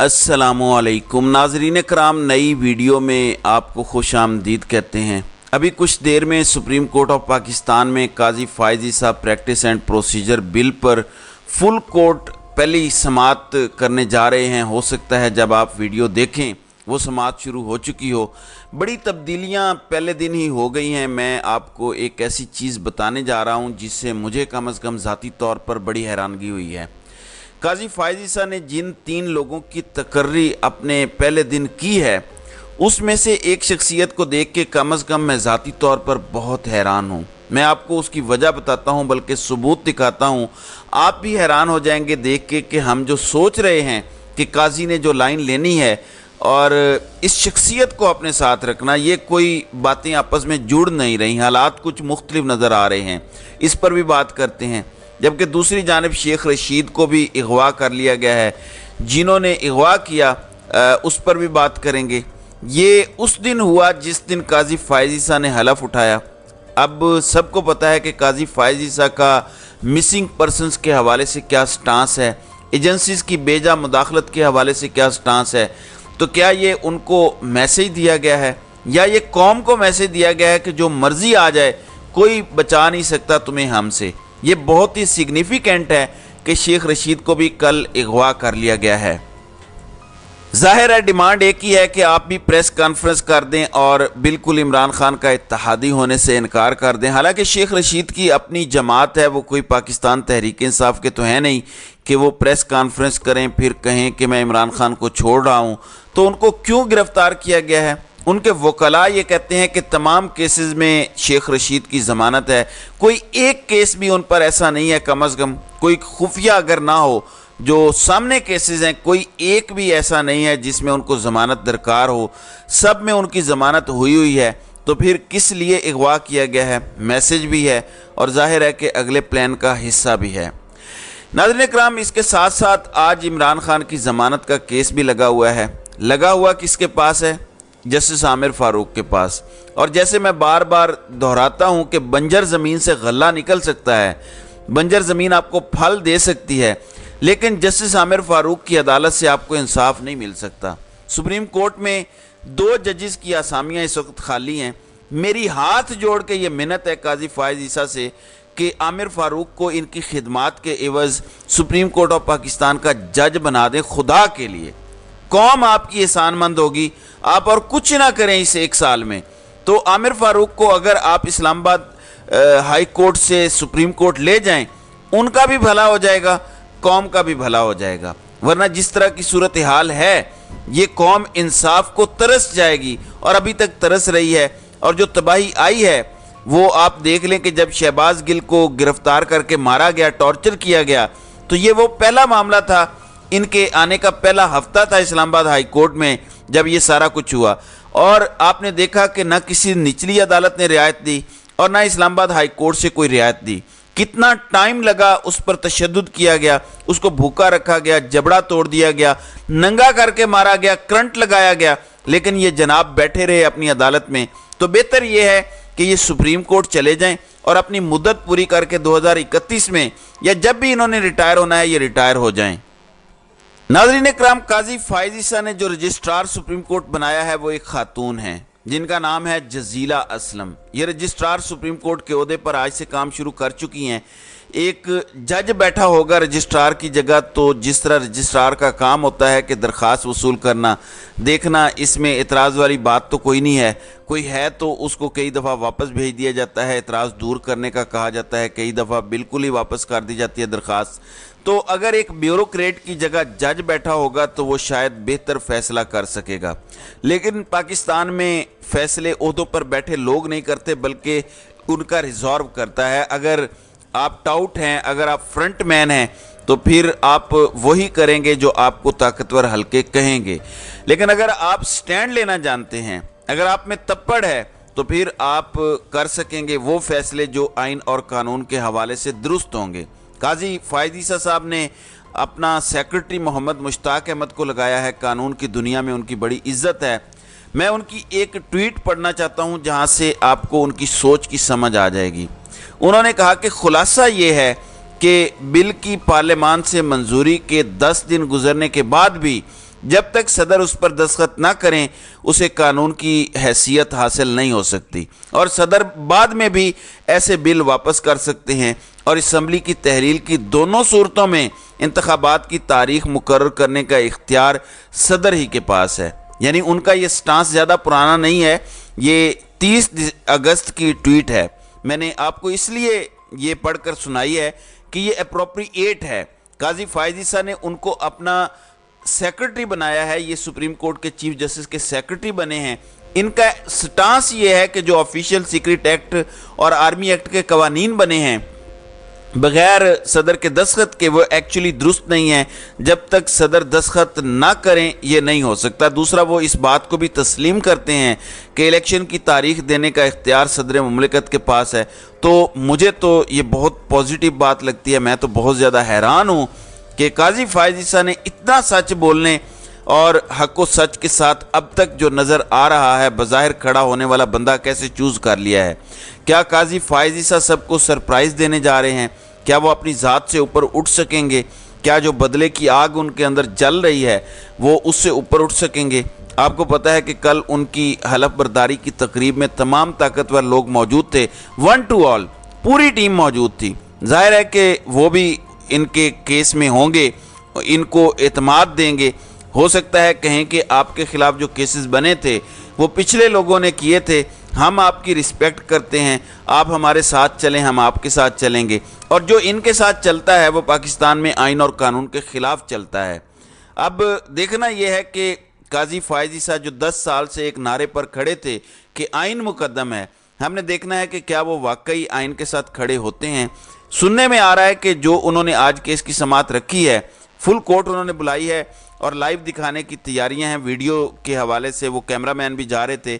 अस्सलामुअलैकुम नाज़रीन कराम, नई वीडियो में आपको खुश आमदीद कहते हैं। अभी कुछ देर में सुप्रीम कोर्ट ऑफ पाकिस्तान में काजी फ़ाइज़ ईसा प्रैक्टिस एंड प्रोसीजर बिल पर फुल कोर्ट पहली समाअत करने जा रहे हैं। हो सकता है जब आप वीडियो देखें वो समाअत शुरू हो चुकी हो। बड़ी तब्दीलियां पहले दिन ही हो गई हैं। मैं आपको एक ऐसी चीज़ बताने जा रहा हूं जिससे मुझे कम अज़ कम ज़ाती तौर पर बड़ी हैरानगी हुई है। काजी फ़ाइज़ ईसा ने जिन 3 लोगों की तकर्री अपने पहले दिन की है, उसमें से एक शख्सियत को देख के कम अज़ कम मैं ज़ाती तौर पर बहुत हैरान हूँ। मैं आपको उसकी वजह बताता हूँ, बल्कि सबूत दिखाता हूँ। आप भी हैरान हो जाएंगे देख के कि हम जो सोच रहे हैं कि काजी ने जो लाइन लेनी है और इस शख्सियत को अपने साथ रखना, ये कोई बातें आपस में जुड़ नहीं रही। हालात कुछ मुख्तलिफ नज़र आ रहे हैं, इस पर भी बात करते हैं। जबकि दूसरी जानिब शेख रशीद को भी अगवा कर लिया गया है। जिन्होंने अगवा किया उस पर भी बात करेंगे। ये उस दिन हुआ जिस दिन काजी फ़ाइज़ ईसा ने हलफ उठाया। अब सबको पता है कि काजी फ़ाइज़ ईसा का मिसिंग पर्सनस के हवाले से क्या स्टांस है, एजेंसीज़ की बेजा मुदाखलत के हवाले से क्या स्टांस है। तो क्या ये उनको मैसेज दिया गया है या ये कौम को मैसेज दिया गया है कि जो मर्ज़ी आ जाए, कोई बचा नहीं सकता तुम्हें हमसे। ये बहुत ही सिग्निफिकेंट है कि शेख रशीद को भी कल अगवा कर लिया गया है। जाहिर है डिमांड एक ही है कि आप भी प्रेस कॉन्फ्रेंस कर दें और बिल्कुल इमरान खान का इत्तेहादी होने से इनकार कर दें। हालांकि शेख रशीद की अपनी जमात है, वो कोई पाकिस्तान तहरीक इंसाफ के तो है नहीं कि वो प्रेस कॉन्फ्रेंस करें फिर कहें कि मैं इमरान खान को छोड़ रहा हूँ। तो उनको क्यों गिरफ्तार किया गया है? उनके वकला ये कहते हैं कि तमाम केसेस में शेख रशीद की ज़मानत है। कोई एक केस भी उन पर ऐसा नहीं है, कम अज़ कम कोई खुफिया अगर ना हो, जो सामने केसेस हैं कोई एक भी ऐसा नहीं है जिसमें उनको ज़मानत दरकार हो। सब में उनकी ज़मानत हुई है। तो फिर किस लिए अगवा किया गया है? मैसेज भी है और जाहिर है कि अगले प्लान का हिस्सा भी है। नाज़रीन कराम, इसके साथ साथ आज इमरान खान की ज़मानत का केस भी लगा हुआ है। लगा हुआ किसके पास है? जस्टिस आमिर फारूक के पास। और जैसे मैं बार बार दोहराता हूं कि बंजर ज़मीन से गल्ला निकल सकता है, बंजर ज़मीन आपको फल दे सकती है, लेकिन जस्टिस आमिर फारूक की अदालत से आपको इंसाफ नहीं मिल सकता। सुप्रीम कोर्ट में 2 जजेस की आसामियाँ इस वक्त खाली हैं। मेरी हाथ जोड़ के ये मिन्नत है काजी फ़ाइज़ ईसा से कि आमिर फारूक को इनकी खिदमात के एवज़ सुप्रीम कोर्ट ऑफ पाकिस्तान का जज बना दें। खुदा के लिए कौम आपकी एहसानमंद होगी। आप और कुछ ना करें इस 1 साल में, तो आमिर फारूक को अगर आप इस्लामाबाद हाई कोर्ट से सुप्रीम कोर्ट ले जाएं, उनका भी भला हो जाएगा, कौम का भी भला हो जाएगा। वरना जिस तरह की सूरत हाल है, ये कौम इंसाफ को तरस जाएगी और अभी तक तरस रही है। और जो तबाही आई है वो आप देख लें कि जब शहबाज गिल को गिरफ्तार करके मारा गया, टॉर्चर किया गया, तो ये वो पहला मामला था। इनके आने का पहला हफ्ता था इस्लामाबाद हाई कोर्ट में जब ये सारा कुछ हुआ। और आपने देखा कि न किसी निचली अदालत ने रियायत दी और ना इस्लामाबाद हाई कोर्ट से कोई रियायत दी। कितना टाइम लगा, उस पर तशद्दुद किया गया, उसको भूखा रखा गया, जबड़ा तोड़ दिया गया, नंगा करके मारा गया, करंट लगाया गया, लेकिन ये जनाब बैठे रहे अपनी अदालत में। तो बेहतर ये है कि ये सुप्रीम कोर्ट चले जाएं और अपनी मुद्दत पूरी करके 2031 में या जब भी इन्होंने रिटायर होना है, ये रिटायर हो जाएं। नाज़रीन कराम, काजी फ़ाइज़ ईसा ने जो रजिस्ट्रार सुप्रीम कोर्ट बनाया है वो एक खातून है जिनका नाम है जजीला असलम। ये रजिस्ट्रार सुप्रीम कोर्ट के ओहदे पर आज से काम शुरू कर चुकी हैं। एक जज बैठा होगा रजिस्ट्रार की जगह, तो जिस तरह रजिस्ट्रार का काम होता है कि दरख्वास्त वसूल करना, देखना, इसमें एतराज़ वाली बात तो कोई नहीं है। कोई है तो उसको कई दफ़ा वापस भेज दिया जाता है, एतराज़ दूर करने का कहा जाता है, कई दफ़ा बिल्कुल ही वापस कर दी जाती है दरख्वास्त। तो अगर एक ब्यूरोक्रेट की जगह जज बैठा होगा तो वो शायद बेहतर फैसला कर सकेगा। लेकिन पाकिस्तान में फैसले ओहदों पर बैठे लोग नहीं करते, बल्कि उनका रिजॉर्व करता है। अगर आप टाउट हैं, अगर आप फ्रंट मैन हैं, तो फिर आप वही करेंगे जो आपको ताकतवर हल्के कहेंगे। लेकिन अगर आप स्टैंड लेना जानते हैं, अगर आप में तप्पड़ है, तो फिर आप कर सकेंगे वो फैसले जो आइन और कानून के हवाले से दुरुस्त होंगे। काजी फ़ाइज़ ईसा साहब ने अपना सेक्रेटरी मोहम्मद मुश्ताक अहमद को लगाया है। कानून की दुनिया में उनकी बड़ी इज्जत है। मैं उनकी एक ट्वीट पढ़ना चाहता हूं जहां से आपको उनकी सोच की समझ आ जाएगी। उन्होंने कहा कि खुलासा ये है कि बिल की पार्लियामान से मंजूरी के 10 दिन गुजरने के बाद भी جب تک صدر اس پر دستخط نہ کریں اسے قانون کی حیثیت حاصل نہیں ہو سکتی، اور صدر بعد میں بھی ایسے بل واپس کر سکتے ہیں، اور اسمبلی کی تحلیل کی دونوں صورتوں میں انتخابات کی تاریخ مقرر کرنے کا اختیار صدر ہی کے پاس ہے۔ یعنی ان کا یہ سٹانس زیادہ پرانا نہیں ہے، یہ 30 اگست کی ٹویٹ ہے۔ میں نے آپ کو اس لیے یہ پڑھ کر سنائی ہے کہ یہ اپروپریٹ ہے۔ قاضی فائز عیسیٰ نے ان کو اپنا سیکرٹری بنایا ہے، یہ سپریم کورٹ کے چیف جسٹس کے سیکرٹری بنے ہیں۔ ان کا سٹانس یہ ہے کہ جو آفیشیل سیکرٹ ایکٹ اور آرمی ایکٹ کے قوانین بنے ہیں بغیر صدر کے دستخط کے وہ ایکچولی درست نہیں ہیں، جب تک صدر دستخط نہ کریں یہ نہیں ہو سکتا۔ دوسرا، وہ اس بات کو بھی تسلیم کرتے ہیں کہ الیکشن کی تاریخ دینے کا اختیار صدر مملکت کے پاس ہے۔ تو مجھے تو یہ بہت پازیٹیو بات لگتی ہے، میں تو بہت زیادہ حیران ہوں کہ قاضی فائز عیسیٰ نے اتنا سچ بولنے اور حق و سچ کے ساتھ اب تک جو نظر آ رہا ہے بظاہر کھڑا ہونے والا بندہ کیسے چوز کر لیا ہے۔ کیا قاضی فائز عیسیٰ سب کو سرپرائز دینے جا رہے ہیں؟ کیا وہ اپنی ذات سے اوپر اٹھ سکیں گے؟ کیا جو بدلے کی آگ ان کے اندر جل رہی ہے وہ اس سے اوپر اٹھ سکیں گے؟ آپ کو پتہ ہے کہ کل ان کی حلف برداری کی تقریب میں تمام طاقتور لوگ موجود تھے، ون ٹو آل، پوری ٹیم موجود تھی۔ ظاہر ہے کہ وہ بھی ان کے کیس میں ہوں گے، ان کو اعتماد دیں گے۔ ہو سکتا ہے کہیں کہ آپ کے خلاف جو کیسز بنے تھے وہ پچھلے لوگوں نے کیے تھے، ہم آپ کی رسپیکٹ کرتے ہیں، آپ ہمارے ساتھ چلیں، ہم آپ کے ساتھ چلیں گے، اور جو ان کے ساتھ چلتا ہے وہ پاکستان میں آئین اور قانون کے خلاف چلتا ہے۔ اب دیکھنا یہ ہے کہ قاضی فائز عیسیٰ جو 10 سال سے ایک نعرے پر کھڑے تھے کہ آئین مقدم ہے، ہم نے دیکھنا ہے کہ کیا وہ واقعی آئین کے ساتھ کھڑے ہوتے ہیں۔ سننے میں آ رہا ہے کہ جو انہوں نے آج کیس کی سماعت رکھی ہے، فل کورٹ انہوں نے بلائی ہے اور لائیو دکھانے کی تیاریاں ہیں، ویڈیو کے حوالے سے وہ کیمرہ مین بھی جا رہے تھے۔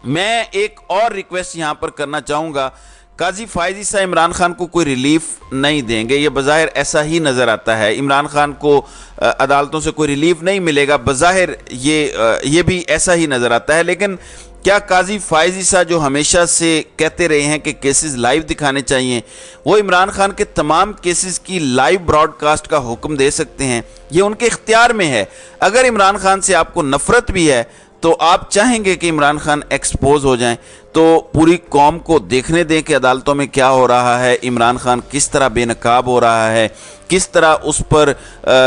میں ایک اور ریکویسٹ یہاں پر کرنا چاہوں گا، قاضی فائز عیسیٰ عمران خان کو کوئی ریلیف نہیں دیں گے، یہ بظاہر ایسا ہی نظر آتا ہے۔ عمران خان کو عدالتوں سے کوئی ریلیف نہیں ملے گا، بظاہر یہ بھی ایسا ہی نظر آتا ہے۔ لیکن کیا قاضی فائز عیسیٰ جو ہمیشہ سے کہتے رہے ہیں کہ کیسز لائیو دکھانے چاہیے، وہ عمران خان کے تمام کیسز کی لائیو براڈ کاسٹ کا حکم دے سکتے ہیں؟ یہ ان کے اختیار میں ہے۔ اگر عمران خان سے آپ کو نفرت بھی ہے تو آپ چاہیں گے کہ عمران خان ایکسپوز ہو جائیں، تو پوری قوم کو دیکھنے دیں کہ عدالتوں میں کیا ہو رہا ہے، عمران خان کس طرح بے نقاب ہو رہا ہے، کس طرح اس پر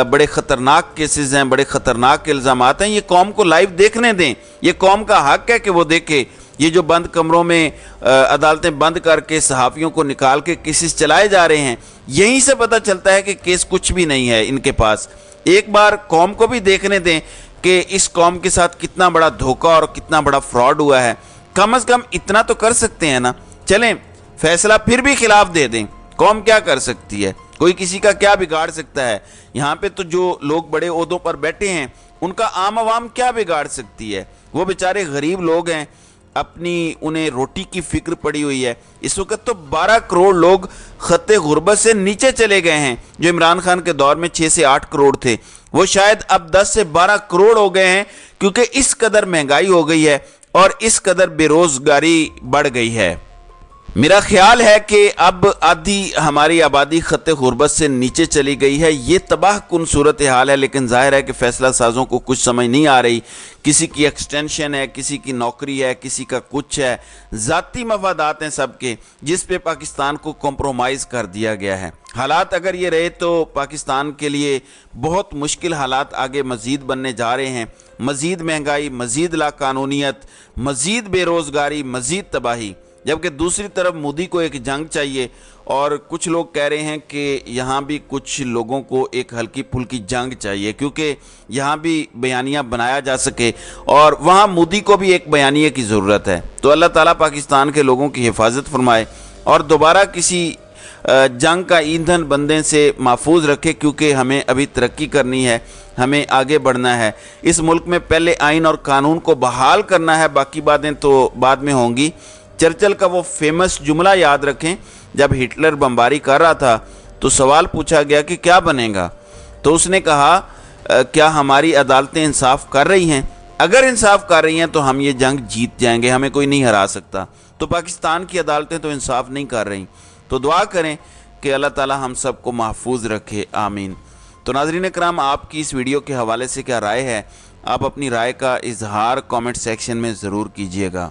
بڑے خطرناک کیسز ہیں، بڑے خطرناک الزامات ہیں۔ یہ قوم کو لائیو دیکھنے دیں، یہ قوم کا حق ہے کہ وہ دیکھے۔ یہ جو بند کمروں میں عدالتیں بند کر کے صحافیوں کو نکال کے کیسز چلائے جا رہے ہیں، یہیں سے پتہ چلتا ہے کہ کیس کچھ بھی نہیں ہے ان کے پاس۔ ایک بار قوم کو بھی دیکھنے دیں کہ اس قوم کے ساتھ کتنا بڑا دھوکہ اور کتنا بڑا فراڈ ہوا ہے۔ کم از کم اتنا تو کر سکتے ہیں نا۔ چلیں فیصلہ پھر بھی خلاف دے دیں، قوم کیا کر سکتی ہے؟ کوئی کسی کا کیا بگاڑ سکتا ہے؟ یہاں پہ تو جو لوگ بڑے عہدوں پر بیٹھے ہیں ان کا عام عوام کیا بگاڑ سکتی ہے؟ وہ بیچارے غریب لوگ ہیں، انہیں روٹی کی فکر پڑی ہوئی ہے۔ اس وقت تو 12 کروڑ لوگ خط غربت سے نیچے چلے گئے ہیں، جو عمران خان کے دور میں 6 سے 8 کروڑ تھے، وہ شاید اب 10 سے 12 کروڑ ہو گئے ہیں، کیونکہ اس قدر مہنگائی ہو گئی ہے اور اس قدر بے روزگاری بڑھ گئی ہے۔ میرا خیال ہے کہ اب آدھی ہماری آبادی خط غربت سے نیچے چلی گئی ہے۔ یہ تباہ کن صورتحال ہے، لیکن ظاہر ہے کہ فیصلہ سازوں کو کچھ سمجھ نہیں آ رہی۔ کسی کی ایکسٹینشن ہے، کسی کی نوکری ہے، کسی کا کچھ ہے، ذاتی مفادات ہیں سب کے، جس پہ پاکستان کو کمپرومائز کر دیا گیا ہے۔ حالات اگر یہ رہے تو پاکستان کے لیے بہت مشکل حالات آگے مزید بننے جا رہے ہیں۔ مزید مہنگائی، مزید لا قانونیت، مزید بے روزگاری، مزید تباہی۔ جبکہ دوسری طرف مودی کو ایک جنگ چاہیے، اور کچھ لوگ کہہ رہے ہیں کہ یہاں بھی کچھ لوگوں کو ایک ہلکی پھلکی جنگ چاہیے، کیونکہ یہاں بھی بیانیہ بنایا جا سکے اور وہاں مودی کو بھی ایک بیانیے کی ضرورت ہے۔ تو اللہ تعالیٰ پاکستان کے لوگوں کی حفاظت فرمائے اور دوبارہ کسی جنگ کا ایندھن بننے سے محفوظ رکھے، کیونکہ ہمیں ابھی ترقی کرنی ہے، ہمیں آگے بڑھنا ہے۔ اس ملک میں پہلے آئین اور قانون کو بحال کرنا ہے، باقی باتیں تو بعد میں ہوں گی۔ چرچل کا وہ فیمس جملہ یاد رکھیں، جب ہٹلر بمباری کر رہا تھا تو سوال پوچھا گیا کہ کیا بنے گا، تو اس نے کہا کیا ہماری عدالتیں انصاف کر رہی ہیں؟ اگر انصاف کر رہی ہیں تو ہم یہ جنگ جیت جائیں گے، ہمیں کوئی نہیں ہرا سکتا۔ تو پاکستان کی عدالتیں تو انصاف نہیں کر رہی، تو دعا کریں کہ اللہ تعالی ہم سب کو محفوظ رکھے، آمین۔ تو ناظرین کرام، آپ کی اس ویڈیو کے حوالے سے کیا رائے ہے؟ آپ اپنی رائے کا اظہار کامنٹ سیکشن میں ضرور کیجیے گا۔